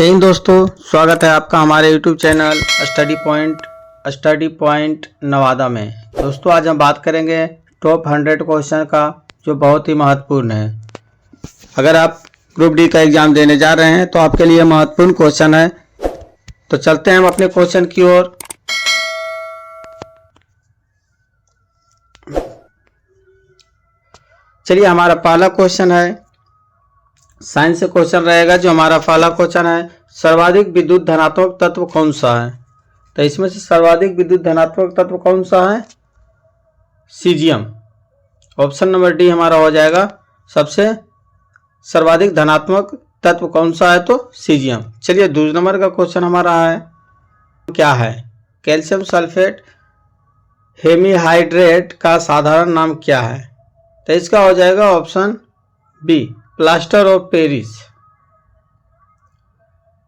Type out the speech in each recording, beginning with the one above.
जय हिंद दोस्तों, स्वागत है आपका हमारे YouTube channel study point Nawada में। दोस्तों आज हम बात करेंगे टॉप 100 क्वेश्चन का, जो बहुत ही महत्वपूर्ण है। अगर आप ग्रुप डी का एग्जाम देने जा रहे हैं तो आपके लिए महत्वपूर्ण क्वेश्चन है। तो चलते हैं हम अपने क्वेश्चन की ओर। चलिए, हमारा पहला क्वेश्चन है, साइंस से क्वेश्चन रहेगा। जो हमारा पहला क्वेश्चन है, सर्वाधिक विद्युत धनात्मक तत्व कौन सा है? तो इसमें से सर्वाधिक विद्युत धनात्मक तत्व कौन सा है? सीजियम। ऑप्शन नंबर डी हमारा हो जाएगा। सबसे सर्वाधिक धनात्मक तत्व कौन सा है? तो सीजियम। चलिए, दूसरे नंबर का क्वेश्चन हमारा है, क्या है? कैल्शियम सल्फेट हेमीहाइड्रेट का साधारण नाम क्या है? तो इसका हो जाएगा option B, plaster of Paris.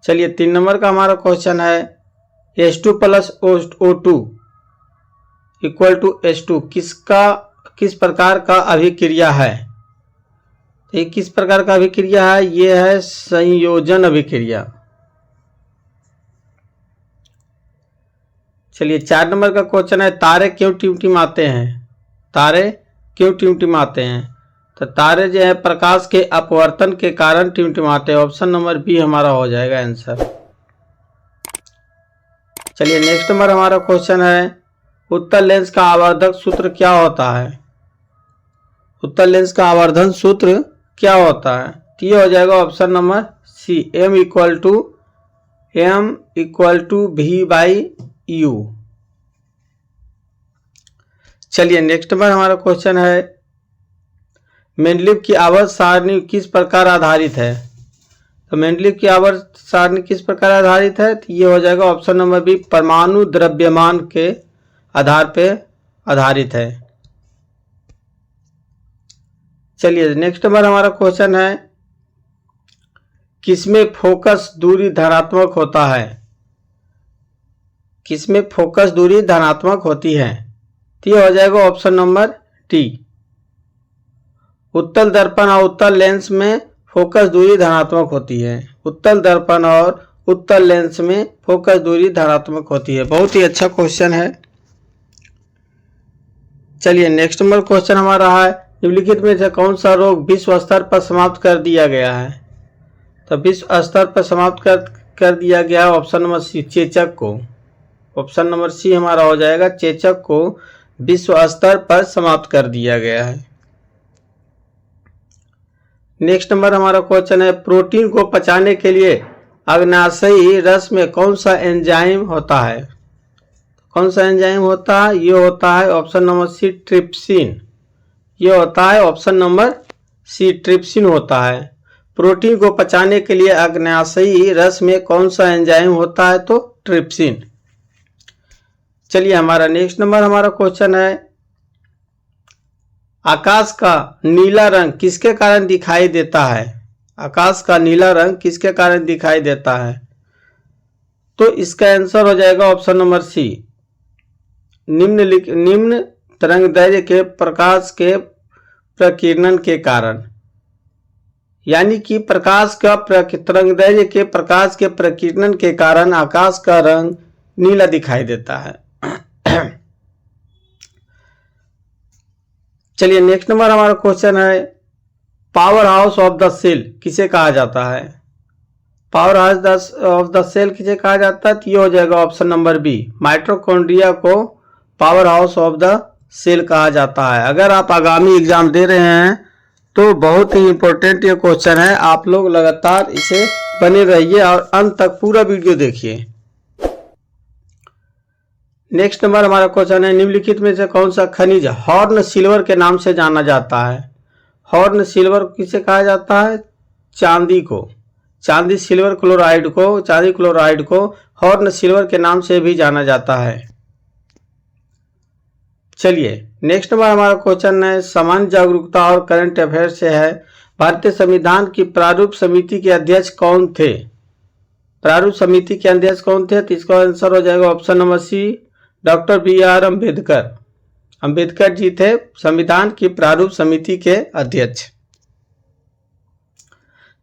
चलिए, 3 नंबर का हमारा क्वेश्चन है, H2 plus O2 equal to H2 किस प्रकार का अभिक्रिया है? तो ये किस प्रकार का अभिक्रिया है? ये है संयोजन अभिक्रिया। चलिए, 4 नंबर का क्वेश्चन है, तारे क्यों टिमटिमाते हैं? तारे क्यों टिमटिमाते हैं? तो तारे जो है प्रकाश के अपवर्तन के कारण टिमटिमाते हैं। ऑप्शन नंबर बी हमारा हो जाएगा आंसर। चलिए, नेक्स्ट नंबर हमारा क्वेश्चन है, उत्तल लेंस का आवर्धक सूत्र क्या होता है? उत्तल लेंस का आवर्धन सूत्र क्या होता है? तो ये हो जाएगा option number C, m equal to v by u. चलिए, नेक्स्ट नंबर हमारा क्वेश्चन है, मेंडलीव की आवर्त सारणी किस प्रकार आधारित है? तो मेंडलीव की आवर्त सारणी किस प्रकार आधारित है? तो ये हो जाएगा ऑप्शन नंबर बी, परमाणु द्रव्यमान के आधार पे आधारित है। चलिए, नेक्स्ट नंबर हमारा क्वेश्चन है, किसमें फोकस दूरी धनात्मक होता है? किसमें फोकस दूरी धनात्मक होती है? तो ये हो जाएगा ऑप्शन नंबर डी, उत्तल दर्पण और उत्तल लेंस में फोकस दूरी धनात्मक होती है। उत्तल दर्पण और उत्तल लेंस में फोकस दूरी धनात्मक होती है। बहुत ही अच्छा क्वेश्चन है। चलिए, नेक्स्ट नंबर क्वेश्चन हमारा है, निम्नलिखित में से कौन सा रोग विश्व स्तर पर समाप्त कर दिया गया है? तो विश्व स्तर पर समाप्त कर दिया गया है ऑप्शन नंबर सी, चेचक को। ऑप्शन नंबर सी हमारा हो जाएगा, चेचक को विश्व स्तर पर समाप्त कर दिया गया है। नेक्स्ट नंबर हमारा क्वेश्चन है, प्रोटीन को पचाने के लिए अग्नाशयी रस में कौन सा एंजाइम होता है? कौन सा एंजाइम होता है? ये होता है ऑप्शन नंबर सी, ट्रिप्सिन। ये होता है ऑप्शन नंबर सी, ट्रिप्सिन होता है। प्रोटीन को पचाने के लिए अग्नाशयी रस में कौन सा एंजाइम होता है? तो ट्रिप्सिन। चलिए, हमारा नेक्स्ट नंबर हमारा क्वेश्चन है, आकाश का नीला रंग किसके कारण दिखाई देता है? आकाश का नीला रंग किसके कारण दिखाई देता है? तो इसका आंसर हो जाएगा ऑप्शन नंबर सी, निम्न तरंगदैर्घ्य के प्रकाश के प्रकीर्णन के कारण। यानी कि प्रकाश का तरंगदैर्घ्य के प्रकाश के प्रकीर्णन के कारण आकाश का रंग नीला दिखाई देता है। चलिए, नेक्स्ट नंबर हमारा क्वेश्चन है, powerhouse of the cell किसे कहा जाता है? Powerhouse of the cell किसे कहा जाता है? तो ये हो जाएगा ऑप्शन नंबर बी, माइटोकॉन्ड्रिया को powerhouse of the cell कहा जाता है। अगर आप आगामी एग्जाम दे रहे हैं तो बहुत ही इंपॉर्टेंट ये क्वेश्चन है। आप लोग लगातार इसे बने रहिए और अंत तक पूरा वीडियो देखिए। नेक्स्ट नंबर हमारा क्वेश्चन है, निम्नलिखित में से कौन सा खनिज हॉर्न सिल्वर के नाम से जाना जाता है? हॉर्न सिल्वर किसे कहा जाता है? चांदी को। चांदी क्लोराइड को हॉर्न सिल्वर के नाम से भी जाना जाता है। चलिए, नेक्स्ट नंबर हमारा क्वेश्चन है, सामान्य जागरूकता और करंट अफेयर से है, भारतीय संविधान की प्रारूप समिति के अध्यक्ष कौन थे? प्रारूप समिति के अध्यक्ष कौन थे? तो इसका आंसर हो जाएगा option number C, doctor B.R. Ambedkar ji थे संविधान की प्रारूप समिति के अध्यक्ष।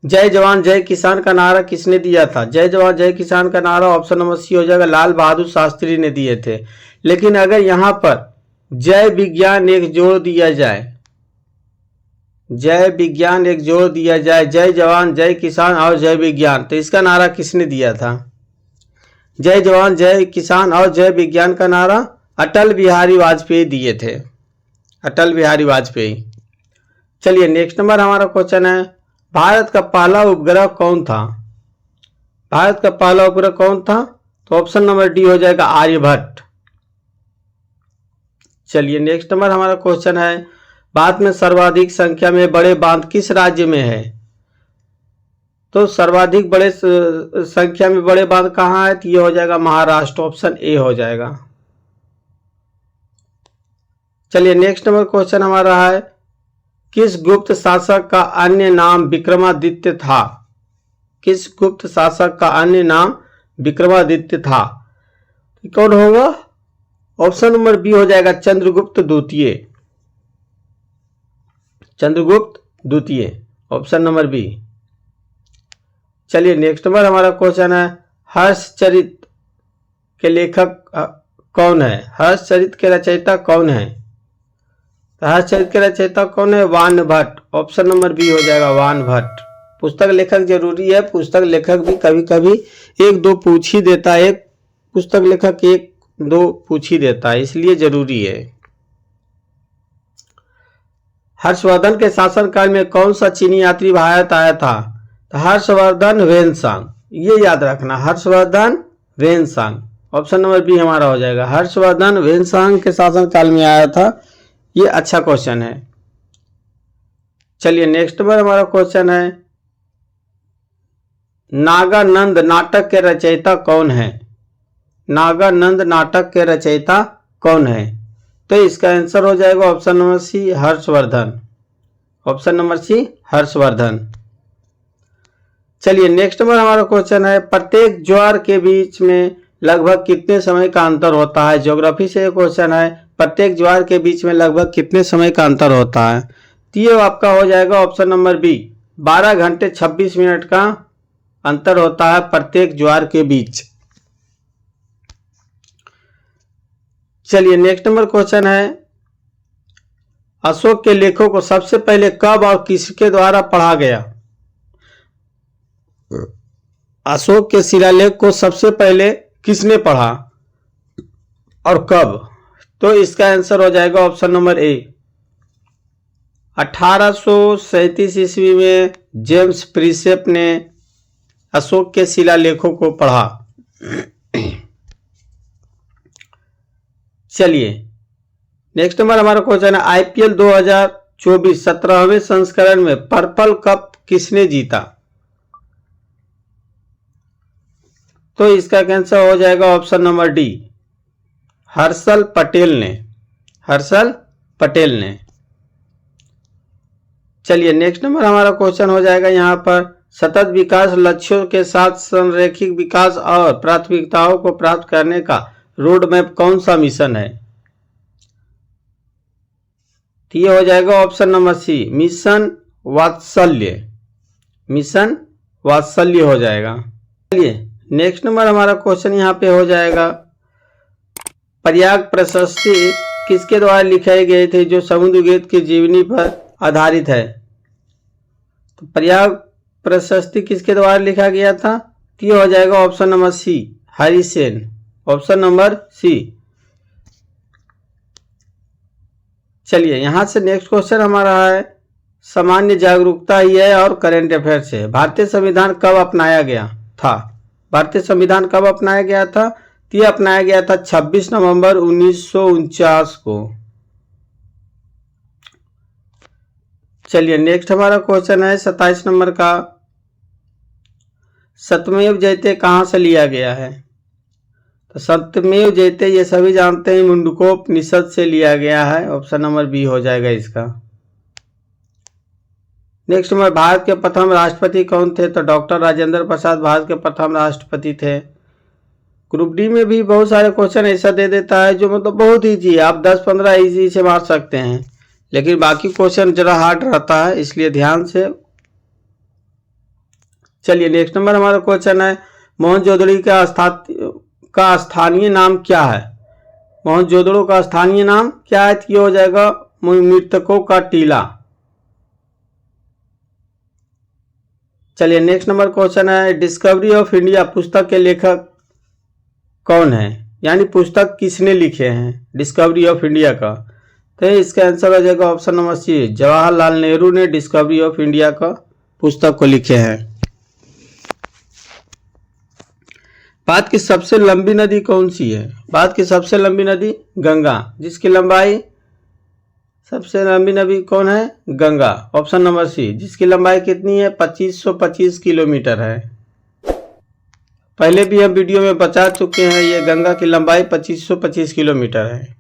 जय जवान जय किसान का नारा किसने दिया था? जय जवान जय किसान का नारा ऑप्शन नंबर सी हो जाएगा, लाल बहादुर शास्त्री ने दिए थे। लेकिन अगर यहां पर जय विज्ञान एक जोड़ दिया जाए, जय विज्ञान एक जोड़ दिया जाए, जय जवान जय किसान और जय विज्ञान, तो इसका नारा किसने दिया था? जय जवान जय किसान और जय विज्ञान का नारा अटल बिहारी वाजपेयी दिए थे, अटल बिहारी वाजपेयी। चलिए नेक्स्ट नंबर हमारा क्वेश्चन है, भारत का पहला उपग्रह कौन था? भारत का पहला उपग्रह कौन था? तो ऑप्शन नंबर डी हो जाएगा, आर्यभट्ट। चलिए नेक्स्ट नंबर हमारा क्वेश्चन है, भारत में सर्वाधिक संख्या में बड़े बांध किस राज्य में है? तो सर्वाधिक बड़े संख्या में बड़े बांध कहाँ है? तो ये हो जाएगा महाराष्ट्र, ऑप्शन ए हो जाएगा। चलिए नेक्स्ट नंबर क्वेश्चन हमारा है, किस गुप्त शासक का अन्य नाम विक्रमादित्य था? किस गुप्त शासक का अन्य नाम विक्रमादित्य था? कौन होगा? ऑप्शन नंबर बी हो जाएगा, चंद्रगुप्त द्वितीय, चंद्रगुप्त द्वितीय, ऑप्शन नंबर बी। चलिए नेक्स्ट नंबर हमारा क्वेश्चन है, हर्षचरित के लेखक कौन है? हर्षचरित के रचयिता कौन है? तो हर्षचरित के रचयिता कौन है? वान भट्ट, ऑप्शन नंबर बी हो जाएगा, वान भट्ट। पुस्तक लेखक जरूरी है, पुस्तक लेखक भी कभी कभी एक दो पूछ ही देता है, एक पुस्तक लेखक एक दो पूछ ही देता है, इसलिए जरूरी है। हर्षवर्धन के शासनकाल में कौन सा चीनी यात्री भारत आया था? तो हर्षवर्धन वेनसांग, ये याद रखना, Harshvardhan Xuanzang, option number B हमारा हो जाएगा, हर्षवर्धन वेनसांग के शासनकाल में आया था। ये अच्छा क्वेश्चन है। चलिए नेक्स्ट नंबर हमारा क्वेश्चन है, नागानंद नाटक के रचयिता कौन है? नागानंद नाटक के रचयिता कौन है? तो इसका आंसर हो जाएगा option number C, Harshvardhan, option number C, Harshvardhan. चलिए नेक्स्ट नंबर हमारा क्वेश्चन है, प्रत्येक ज्वार के बीच में लगभग कितने समय का अंतर होता है? ज्योग्राफी से ये क्वेश्चन है, प्रत्येक ज्वार के बीच में लगभग कितने समय का अंतर होता है? तो ये आपका हो जाएगा ऑप्शन नंबर बी, 12 घंटे 26 मिनट का अंतर होता है प्रत्येक ज्वार के बीच। चलिए नेक्स्ट नंबर क्वेश्चन है, अशोक के लेखों को सबसे पहले कब और किसके द्वारा पढ़ा गया? अशोक के शिलालेख को सबसे पहले किसने पढ़ा और कब? तो इसका आंसर हो जाएगा ऑप्शन नंबर ए, 1837 ईस्वी में जेम्स प्रिसेप ने अशोक के शिलालेखों को पढ़ा। चलिए नेक्स्ट नंबर हमारा क्वेश्चन है, आईपीएल 2024 17वें संस्करण में पर्पल कप किसने जीता? तो इसका आंसर हो जाएगा option number D, Harshal Patel ने, हर्षल पटेल ने। चलिए नेक्स्ट नंबर हमारा क्वेश्चन हो जाएगा यहां पर, सतत विकास लक्ष्यों के साथ संरेखित विकास और प्राथमिकताओं को प्राप्त करने का रोड मैप कौन सा मिशन है? तो ये हो जाएगा ऑप्शन नंबर सी, मिशन वात्सल्य, मिशन वात्सल्य हो जाएगा। चलिए नेक्स्ट नंबर हमारा क्वेश्चन यहाँ पे हो जाएगा, प्रयाग प्रशस्ति किसके द्वारा लिखाई गई थी जो समुद्रगुप्त की जीवनी पर आधारित है? तो प्रयाग प्रशस्ति किसके द्वारा लिखा गया था? तो ये हो जाएगा option number C, Harisena, option number C. चलिए यहां से नेक्स्ट क्वेश्चन हमारा है, सामान्य जागरूकता ही है और करंट अफेयर से, भारतीय संविधान कब अपनाया गया था? भारतीय संविधान कब अपनाया गया था? तो यह अपनाया गया था 26 नवंबर 1949 को। चलिए नेक्स्ट हमारा क्वेश्चन है 27 नंबर का, सत्यमेव जयते कहां से लिया गया है? तो सत्यमेव जयते ये सभी जानते हैं मुंडकोपनिषद से लिया गया है, ऑप्शन नंबर बी हो जाएगा इसका। नेक्स्ट नंबर, भारत के प्रथम राष्ट्रपति कौन थे? तो डॉक्टर राजेंद्र प्रसाद भारत के प्रथम राष्ट्रपति थे। ग्रुप डी में भी बहुत सारे क्वेश्चन ऐसा दे देता है जो मतलब बहुत ईजी है, आप 10-15 ईजी से मार सकते हैं, लेकिन बाकी क्वेश्चन जरा हार्ड रहता है, इसलिए ध्यान से चलिए नेक्स्ट नंबर हमारा क्वेश्चन है, मोहनजोदड़ो का स्थानीय नाम क्या है? मोहनजोदड़ो का स्थानीय नाम क्या है? ये हो जाएगा मृतकों का टीला। चलिए नेक्स्ट नंबर क्वेश्चन है, डिस्कवरी ऑफ इंडिया पुस्तक के लेखक कौन है? यानी पुस्तक किसने लिखे हैं डिस्कवरी ऑफ इंडिया का? तो इसका आंसर हो जाएगा option number C, Jawaharlal Nehru ने डिस्कवरी ऑफ इंडिया का पुस्तक को लिखे हैं। भारत की सबसे लंबी नदी कौन सी है? भारत की सबसे लंबी नदी गंगा, जिसकी लंबाई सबसे लंबी नदी कौन है? गंगा, ऑप्शन नंबर सी, जिसकी लंबाई कितनी है? 2525 किलोमीटर है। पहले भी हम वीडियो में बता चुके हैं, ये गंगा की लंबाई 2525 किलोमीटर है।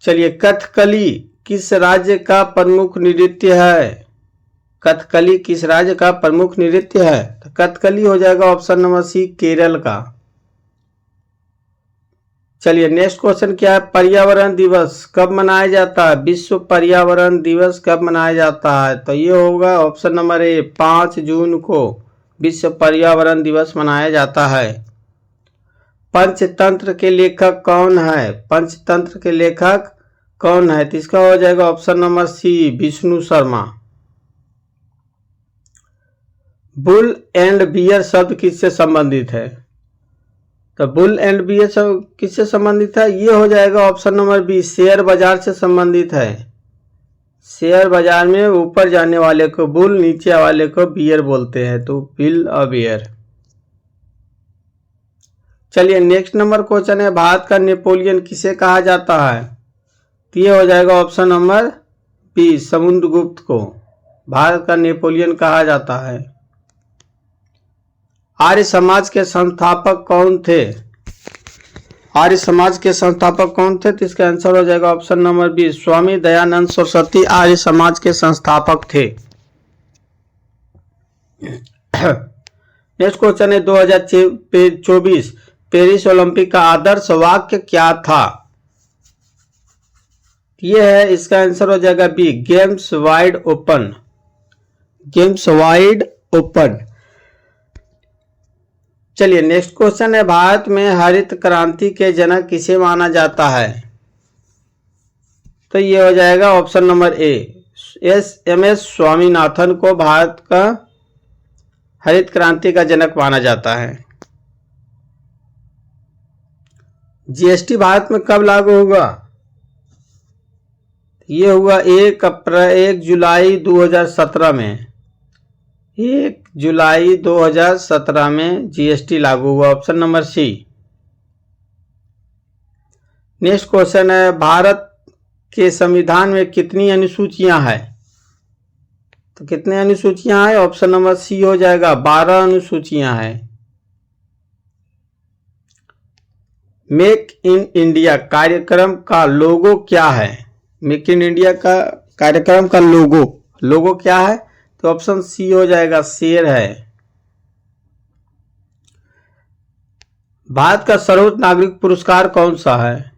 चलिए, कथकली किस राज्य का प्रमुख नृत्य है? कथकली किस राज्य का प्रमुख नृत्य है? तो कथकली हो जाएगा ऑप्शन नंबर सी, केरल का। चलिए नेक्स्ट क्वेश्चन क्या है, पर्यावरण दिवस कब मनाया जाता है? विश्व पर्यावरण दिवस कब मनाया जाता है? तो ये होगा ऑप्शन नंबर ए, 5 जून को विश्व पर्यावरण दिवस मनाया जाता है। पंचतंत्र के लेखक कौन है? पंचतंत्र के लेखक कौन है? तो इसका हो जाएगा option number C, Vishnu Sharma. Bull and bear शब्द किससे संबंधित है? तो बुल एंड बियर शब्द किससे संबंधित है? ये हो जाएगा ऑप्शन नंबर बी, शेयर बाजार से संबंधित है। शेयर बाजार में ऊपर जाने वाले को बुल, नीचे वाले को बियर बोलते हैं, तो बिल और बियर। चलिए नेक्स्ट नंबर क्वेश्चन है, भारत का नेपोलियन किसे कहा जाता है? तो ये हो जाएगा ऑप्शन नंबर बी, समुद्रगुप्त को भारत का नेपोलियन कहा जाता है। आर्य समाज के संस्थापक कौन थे? आर्य समाज के संस्थापक कौन थे? तो इसका आंसर हो जाएगा option number B, Swami Dayanand Saraswati Arya Samaj के संस्थापक थे। नेक्स्ट क्वेश्चन है, 2024 पेरिस ओलंपिक का आदर्श वाक्य क्या था? ये है, इसका आंसर हो जाएगा B, games wide open. Games wide open. चलिए नेक्स्ट क्वेश्चन है, भारत में हरित क्रांति के जनक किसे माना जाता है? तो ये हो जाएगा option number A, M S. Swaminathan को भारत का हरित क्रांति का जनक माना जाता है। जीएसटी भारत में कब लागू होगा? ये हुआ 1 जुलाई 2017 में। 1 जुलाई 2017 में जीएसटी लागू हुआ, option number C. Next question है, भारत के संविधान में कितनी अनुसूचियां हैं? तो कितने अनुसूचियां हैं? ऑप्शन नंबर सी हो जाएगा, 12 अनुसूचियां हैं। मेक इन इंडिया कार्यक्रम का लोगो क्या है? मेक इन इंडिया का कार्यक्रम का लोगो क्या है? तो ऑप्शन सी हो जाएगा, शेर है। भारत का सर्वोच्च नागरिक पुरस्कार कौन सा है?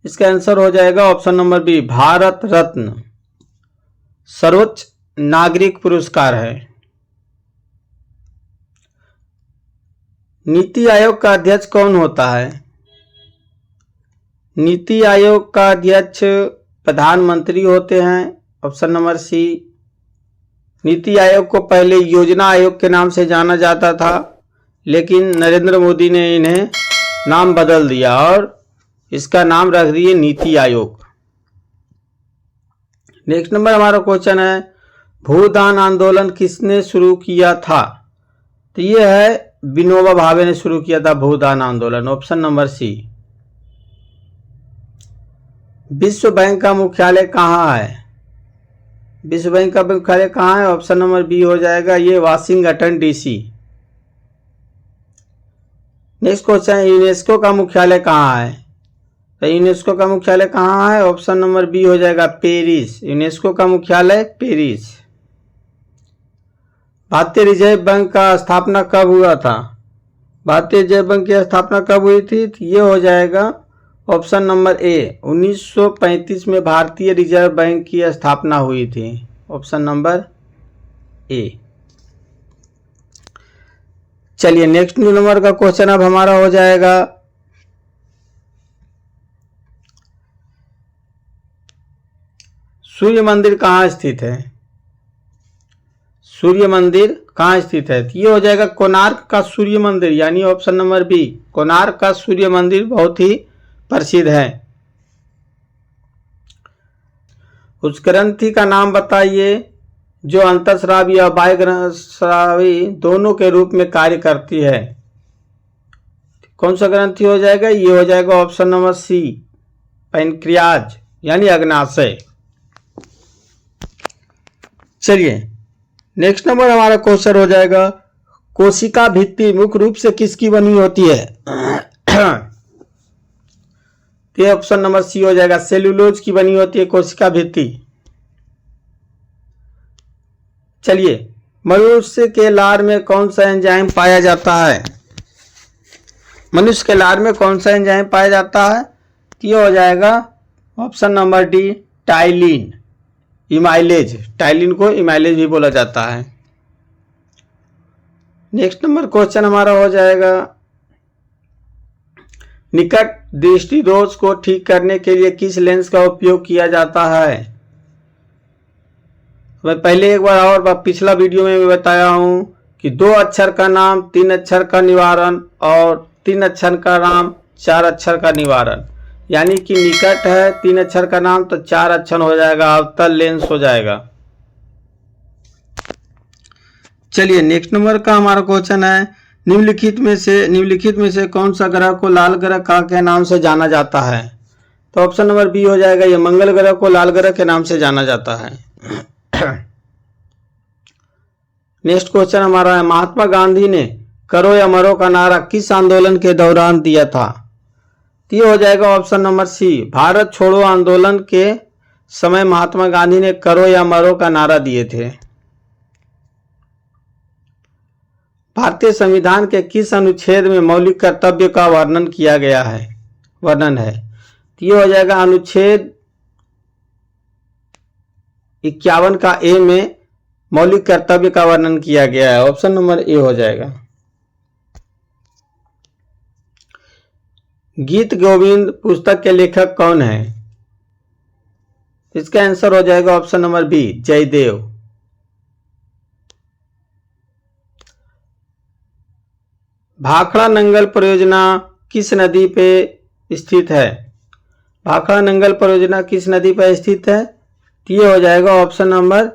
इसका आंसर हो जाएगा option number B, Bharat Ratna सर्वोच्च नागरिक पुरस्कार है। नीति आयोग का अध्यक्ष कौन होता है? नीति आयोग का अध्यक्ष प्रधानमंत्री होते हैं, ऑप्शन नंबर सी। नीति आयोग को पहले योजना आयोग के नाम से जाना जाता था, लेकिन नरेंद्र मोदी ने इन्हें नाम बदल दिया और इसका नाम रख दिए नीति आयोग। नेक्स्ट नंबर हमारा क्वेश्चन है, भूदान आंदोलन किसने शुरू किया था? तो ये है, विनोबा भावे ने शुरू किया था भूदान आंदोलन, ऑप्शन नंबर सी। विश्व बैंक का मुख्यालय कहाँ है? विश्व बैंक का मुख्यालय कहाँ है? ऑप्शन नंबर बी हो जाएगा, ये Washington DC. Next question, UNESCO का मुख्यालय कहाँ है? तो यूनेस्को का मुख्यालय कहाँ है? ऑप्शन नंबर बी हो जाएगा, पेरिस। यूनेस्को का मुख्यालय पेरिस। भारतीय रिजर्व बैंक का स्थापना कब हुआ था? भारतीय रिजर्व बैंक की स्थापना कब हुई थी? तो ये हो जाएगा ऑप्शन नंबर ए, 1935 में भारतीय रिजर्व बैंक की स्थापना हुई थी, ऑप्शन नंबर ए। चलिए नेक्स्ट नंबर का क्वेश्चन अब हमारा हो जाएगा सूर्य मंदिर कहाँ स्थित है? सूर्य मंदिर कहाँ स्थित है? तो ये हो जाएगा कोणार्क का सूर्य मंदिर, यानी ऑप्शन नंबर बी, कोणार्क का सूर्य मंदिर बहुत ही प्रसिद्ध है। उस ग्रंथि का नाम बताइए जो अंतःस्रावी और बाह्यस्रावी दोनों के रूप में कार्य करती है। कौन सा ग्रंथि हो जाएगा? ये हो जाएगा ऑप्शन नंबर सी, पैनक्रियाज यानी अग्नाशय। चलिए नेक्स्ट नंबर हमारा क्वेश्चन हो जाएगा कोशिका भित्ति मुख्य रूप से किसकी बनी होती है? तो ऑप्शन नंबर सी हो जाएगा, सेल्यूलोज की बनी होती है कोशिका भित्ति। चलिए मनुष्य के लार में कौन सा एंजाइम पाया जाता है? मनुष्य के लार में कौन सा एंजाइम पाया जाता है? तो ये हो जाएगा option number D, ptyalin, amylase. Ptyalin को इमाइलेज भी बोला जाता है। नेक्स्ट नंबर क्वेश्चन हमारा हो जाएगा निकट दृष्टि दोष को ठीक करने के लिए किस लेंस का उपयोग किया जाता है? मैं पहले एक बार और पिछला वीडियो में बताया हूं कि 2 अक्षर का नाम 3 अक्षर का निवारण और 3 अक्षर का नाम 4 अक्षर का निवारण, यानी कि निकट है 3 अक्षर का नाम तो 4 अक्षर हो जाएगा, अवतल लेंस हो जाएगा। चलिए नेक्स्ट नंबर का हमारा क्वेश्चन है निम्नलिखित में से कौन सा ग्रह को लाल ग्रह के नाम से जाना जाता है? तो ऑप्शन नंबर बी हो जाएगा, ये मंगल ग्रह को लाल ग्रह के नाम से जाना जाता है। नेक्स्ट क्वेश्चन हमारा है महात्मा गांधी ने करो या मरो का नारा किस आंदोलन के दौरान दिया था? तो ये हो जाएगा ऑप्शन नंबर सी, भारत छोड़ो आंदोलन के समय महात्मा गांधी ने करो या मरो का नारा दिए थे। भारतीय संविधान के किस अनुच्छेद में मौलिक कर्तव्य का वर्णन किया गया है? वर्णन है, तो ये हो जाएगा अनुच्छेद 51 का ए में मौलिक कर्तव्य का वर्णन किया गया है। ऑप्शन नंबर ए हो जाएगा। गीत गोविंद पुस्तक के लेखक कौन है? इसका आंसर हो जाएगा option number B, Jayadev. Bhakra Nangal परियोजना किस नदी पे स्थित है? भाखड़ा नंगल परियोजना किस नदी पर स्थित है? तो ये हो जाएगा ऑप्शन नंबर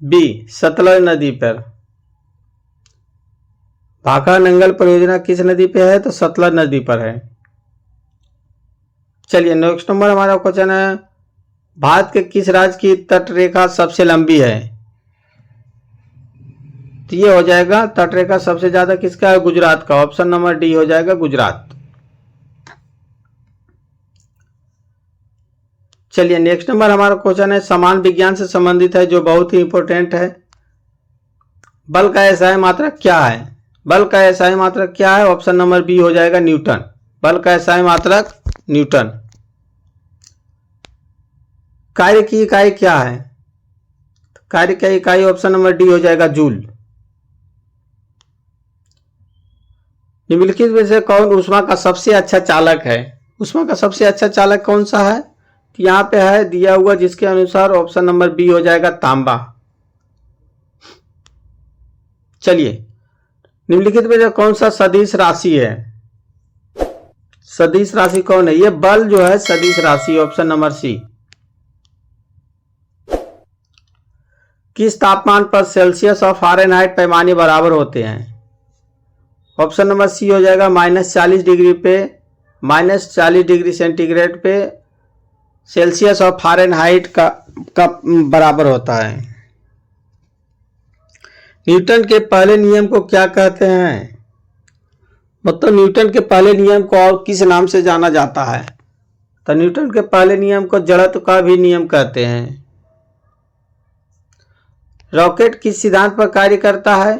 बी, सतलज नदी पर। भाखड़ा नंगल परियोजना किस नदी पे है? तो सतलज नदी पर है। चलिए नेक्स्ट नंबर हमारा क्वेश्चन है भारत के किस राज्य की तटरेखा सबसे लंबी है? तो ये हो जाएगा तटरेखा सबसे ज्यादा किसका है? गुजरात का। ऑप्शन नंबर डी हो जाएगा, गुजरात। चलिए नेक्स्ट नंबर हमारा क्वेश्चन है समान विज्ञान से संबंधित है जो बहुत ही इंपॉर्टेंट है। बल का एसआई मात्रक क्या है? बल का एसआई मात्रक क्या है? ऑप्शन नंबर बी हो जाएगा, न्यूटन। बल का एसआई मात्रक न्यूटन। कार्य की इकाई क्या है? कार्य की इकाई ऑप्शन नंबर डी हो जाएगा, जूल। निम्नलिखित में से कौन ऊष्मा का सबसे अच्छा चालक है? ऊष्मा का सबसे अच्छा चालक कौन सा है? तो यहां पे है दिया हुआ जिसके अनुसार ऑप्शन नंबर बी हो जाएगा, तांबा। चलिए निम्नलिखित में से कौन सा सदिश राशि है? सदिश राशि कौन है? ये बल जो है सदिश राशि, ऑप्शन नंबर सी। किस तापमान पर सेल्सियस और फ़ारेनहाइट पैमाने बराबर होते हैं? ऑप्शन नंबर सी हो जाएगा, -40 डिग्री पे, -40 डिग्री सेंटीग्रेड पे सेल्सियस और फ़ारेनहाइट का बराबर होता है। न्यूटन के पहले नियम को क्या कहते हैं? मतलब न्यूटन के पहले नियम को और किस नाम से जाना जाता है? तो न्यूटन के पहले नियम को जड़त्व का भी नियम कहते हैं। रॉकेट किस सिद्धांत पर कार्य करता है?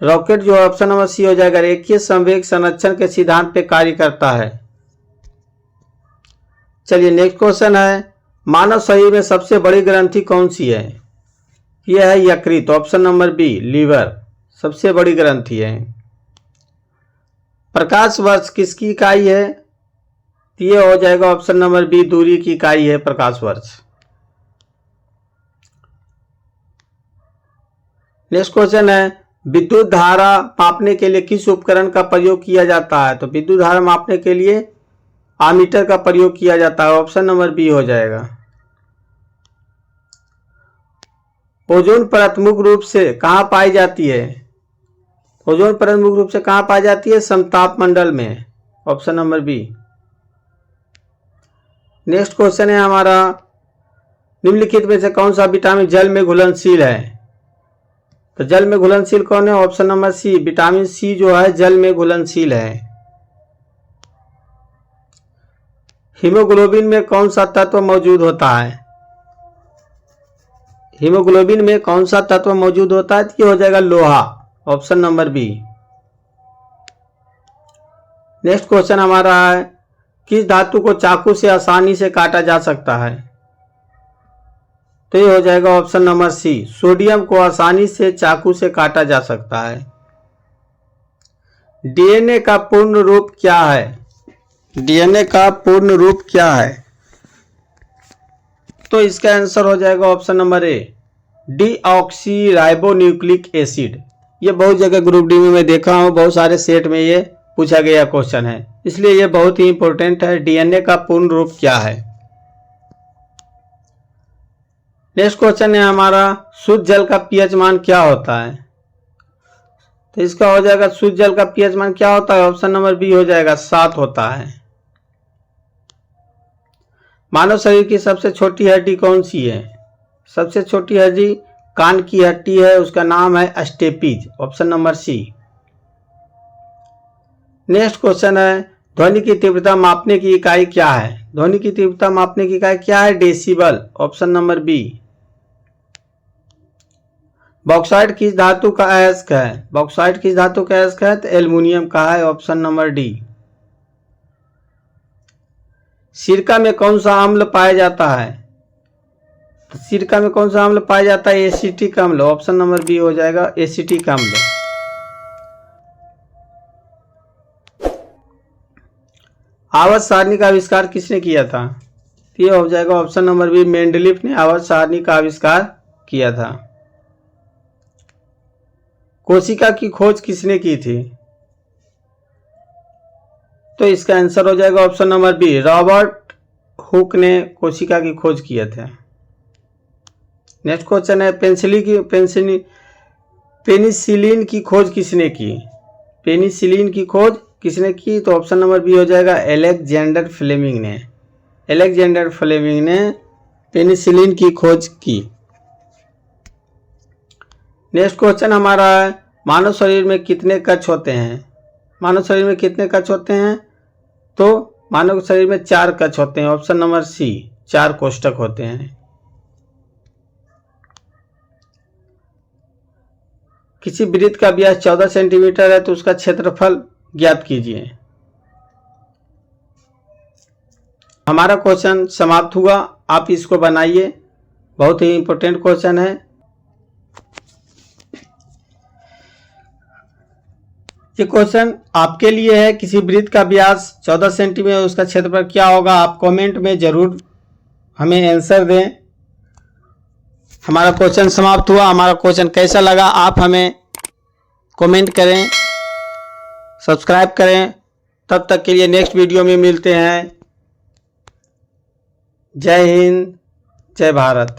रॉकेट जो ऑप्शन नंबर सी हो जाएगा, रेखीय संवेग संरक्षण के सिद्धांत पे कार्य करता है। चलिए नेक्स्ट क्वेश्चन है मानव शरीर में सबसे बड़ी ग्रंथि कौन सी है? यह है यकृत, ऑप्शन नंबर बी लीवर, सबसे बड़ी ग्रंथि है। प्रकाश वर्ष किसकी इकाई है? ये हो जाएगा ऑप्शन नंबर बी दूरी की इकाई है प्रकाश वर्ष। नेक्स्ट क्वेश्चन है विद्युत धारा मापने के लिए किस उपकरण का प्रयोग किया जाता है? तो विद्युत धारा मापने के लिए आमीटर का प्रयोग किया जाता है, ऑप्शन नंबर बी हो जाएगा। ओजोन परत मुख्य रूप से कहाँ पाई जाती है? ओजोन परत मुख्य रूप से कहाँ पाई जाती है? समताप मंडल में, option number B. Next question है हमारा निम्नलिखित में से कौन सा विटामिन जल में घुलनशील है? तो जल में घुलनशील कौन है? Option number C vitamin C जो है जल में घुलनशील है। हीमोग्लोबिन में कौन सा तत्व मौजूद होता है? हीमोग्लोबिन में कौन सा तत्व मौजूद होता है? ये हो जाएगा लोहा, option number B. Next question हमारा है किस धातु को चाकू से आसानी से काटा जा सकता है? तो ये हो जाएगा ऑप्शन नंबर सी सोडियम को आसानी से चाकू से काटा जा सकता है। डीएनए का पूर्ण रूप क्या है? डीएनए का पूर्ण रूप क्या है? तो इसका आंसर हो जाएगा ऑप्शन नंबर ए डीऑक्सी राइबोन्यूक्लिक एसिड। ये बहुत जगह ग्रुप डी में मैं देखा हूँ, बहुत सारे सेट में ये पूछा गया क्वेश्चन है, इसलिए ये बहुत ही इंपॉर्टेंट है। डीएनए का पूर्ण रूप क्या है? नेक्स्ट क्वेश्चन है हमारा शुद्ध जल का पीएच मान क्या होता है? तो इसका हो जाएगा शुद्ध जल का पीएच मान क्या होता है? ऑप्शन नंबर बी हो जाएगा 7 होता है। मानव शरीर की सबसे छोटी हड्डी कौन सी है? सबसे छोटी हड्डी कान की हड्डी है, उसका नाम है steppes, option number C. Next question है ध्वनि की तीव्रता मापने की इकाई क्या है? ध्वनि की तीव्रता मापने की इकाई क्या है? Decibel, option number B. Bauxite किस धातु का अयस्क है? बॉक्साइट किस धातु का अयस्क है? तो एल्युमिनियम का है, ऑप्शन नंबर डी। सिरका में कौन सा अम्ल पाया जाता है? तो सिरका में कौन सा अम्ल पाया जाता है? एसिटिक अम्ल, ऑप्शन नंबर बी हो जाएगा एसिटिक अम्ल। आवर्त सारणी का आविष्कार किसने किया था? तो ये हो जाएगा ऑप्शन नंबर बी मेंडलीफ ने आवर्त सारणी का आविष्कार किया था। कोशिका की खोज किसने की थी? तो इसका आंसर हो जाएगा option number B Robert Hooke ने कोशिका की खोज किए थे। नेक्स्ट क्वेश्चन है पेनिसिलिन की खोज किसने की? पेनिसिलिन की खोज किसने की? तो ऑप्शन नंबर बी हो जाएगा अलेक्जेंडर फ्लेमिंग ने। अलेक्जेंडर फ्लेमिंग ने पेनिसिलिन की खोज की। नेक्स्ट क्वेश्चन हमारा है मानव शरीर में कितने कक्ष होते हैं? मानव शरीर में कितने कक्ष होते हैं? तो मानव शरीर में 4 कक्ष होते हैं, ऑप्शन नंबर सी 4 कोष्ठक होते हैं। किसी वृत्त का व्यास 14 सेंटीमीटर है तो उसका क्षेत्रफल ज्ञात कीजिए। हमारा क्वेश्चन समाप्त हुआ, आप इसको बनाइए, बहुत ही इंपॉर्टेंट क्वेश्चन है। ये क्वेश्चन आपके लिए है, किसी वृत्त का व्यास 14 सेंटीमीटर, उसका क्षेत्रफल क्या होगा? आप कमेंट में जरूर हमें आंसर दें। हमारा क्वेश्चन समाप्त हुआ। हमारा क्वेश्चन कैसा लगा आप हमें कमेंट करें, सब्सक्राइब करें। तब तक के लिए नेक्स्ट वीडियो में मिलते हैं। जय हिंद, जय भारत।